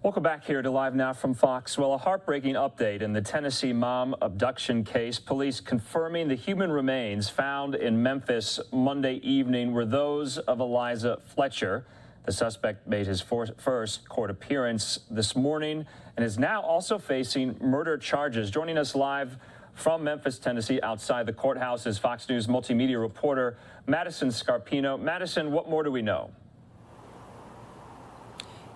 Welcome back here to Live Now from Fox. Well, a heartbreaking update in the Tennessee mom abduction case. Police confirming the human remains found in Memphis Monday evening were those of Eliza Fletcher. The suspect made his first court appearance this morning and is now also facing murder charges. Joining us live from Memphis, Tennessee, outside the courthouse is Fox News multimedia reporter Madison Scarpino. Madison, what more do we know?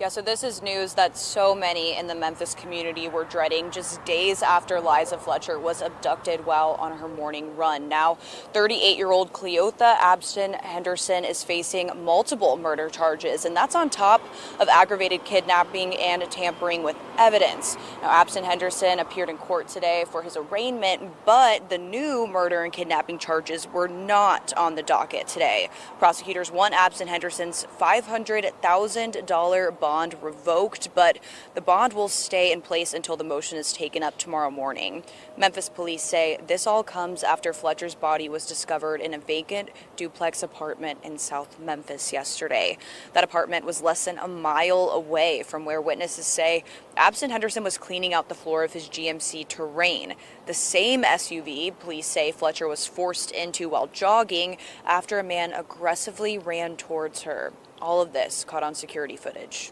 Yeah, so this is news that so many in the Memphis community were dreading just days after Eliza Fletcher was abducted while on her morning run. Now, 38-year-old Cleotha Abston Henderson is facing multiple murder charges, and that's on top of aggravated kidnapping and tampering with evidence. Now, Abston Henderson appeared in court today for his arraignment, but the new murder and kidnapping charges were not on the docket today. Prosecutors want Abston Henderson's $500,000 bond revoked, but the bond will stay in place until the motion is taken up tomorrow morning. Memphis police say this all comes after Fletcher's body was discovered in a vacant duplex apartment in South Memphis yesterday. That apartment was less than a mile away from where witnesses say Abston Henderson was cleaning out the floor of his GMC Terrain, the same SUV police say Fletcher was forced into while jogging after a man aggressively ran towards her. All of this caught on security footage.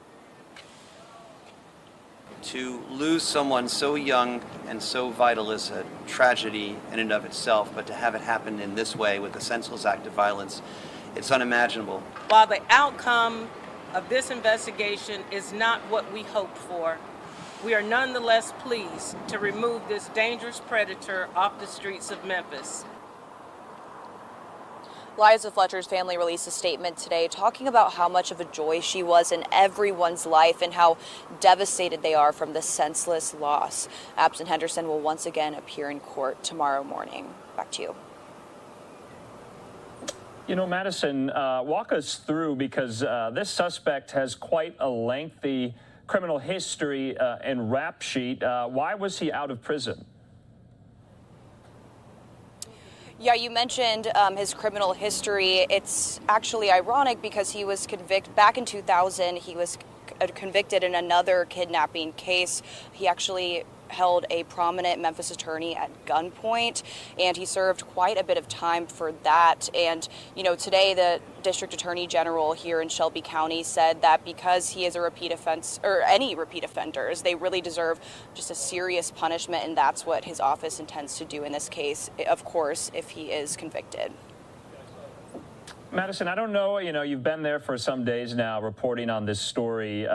To lose someone so young and so vital is a tragedy in and of itself, but to have it happen in this way with a senseless act of violence, it's unimaginable. While the outcome of this investigation is not what we hoped for, we are nonetheless pleased to remove this dangerous predator off the streets of Memphis. Eliza Fletcher's family released a statement today talking about how much of a joy she was in everyone's life and how devastated they are from this senseless loss. Abston Henderson will once again appear in court tomorrow morning. Back to you. You know, Madison, walk us through, because this suspect has quite a lengthy criminal history and rap sheet. Why was he out of prison? Yeah, you mentioned his criminal history. It's actually ironic because he was convicted back in 2000. He was convicted in another kidnapping case. He actually held a prominent Memphis attorney at gunpoint, and he served quite a bit of time for that. And, you know, today the district attorney general here in Shelby County said that because he is a repeat offense, or any repeat offenders, they really deserve just a serious punishment, and that's what his office intends to do in this case, of course, if he is convicted. Madison, I don't know, you've been there for some days now reporting on this story.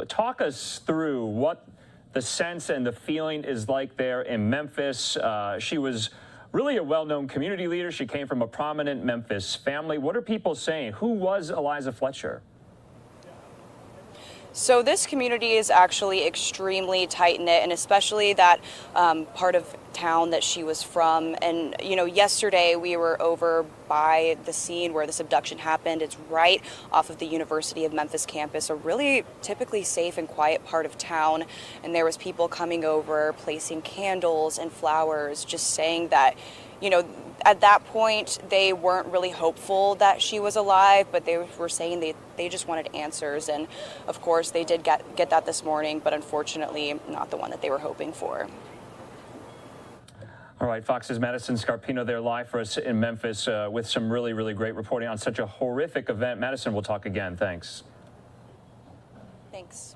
Talk us through what the sense and the feeling is like there in Memphis. She was really a well-known community leader. She came from a prominent Memphis family. What are people saying? Who was Eliza Fletcher? So this community is actually extremely tight-knit, and especially that part of town that she was from. And, you know, yesterday we were over by the scene where this abduction happened. It's right off of the University of Memphis campus, a really typically safe and quiet part of town. And there was people coming over, placing candles and flowers, just saying that, you know, at that point, they weren't really hopeful that she was alive, but they were saying they just wanted answers. And of course, they did get that this morning, but unfortunately, not the one that they were hoping for. All right, Fox's Madison Scarpino there live for us in Memphis with some really, really great reporting on such a horrific event. Madison, we'll talk again. Thanks. Thanks.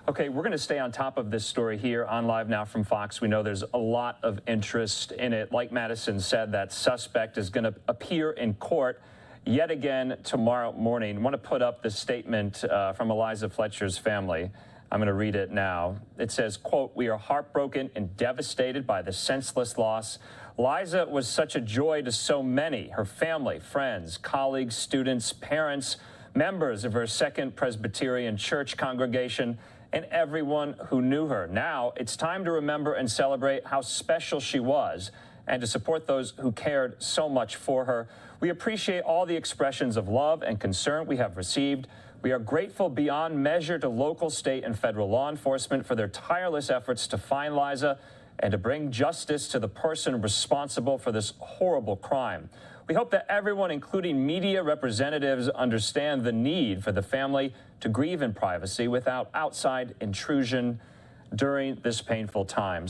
Okay, we're going to stay on top of this story here on Live Now from Fox. We know there's a lot of interest in it. Like Madison said, that suspect is going to appear in court yet again tomorrow morning. I want to put up the statement from Eliza Fletcher's family. I'm going to read it now. It says, quote, "We are heartbroken and devastated by the senseless loss. Eliza was such a joy to so many, her family, friends, colleagues, students, parents, members of her Second Presbyterian Church congregation, and everyone who knew her. Now it's time to remember and celebrate how special she was and to support those who cared so much for her. We appreciate all the expressions of love and concern we have received. We are grateful beyond measure to local, state, and federal law enforcement for their tireless efforts to find Eliza and to bring justice to the person responsible for this horrible crime. We hope that everyone, including media representatives, understand the need for the family to grieve in privacy without outside intrusion during this painful time.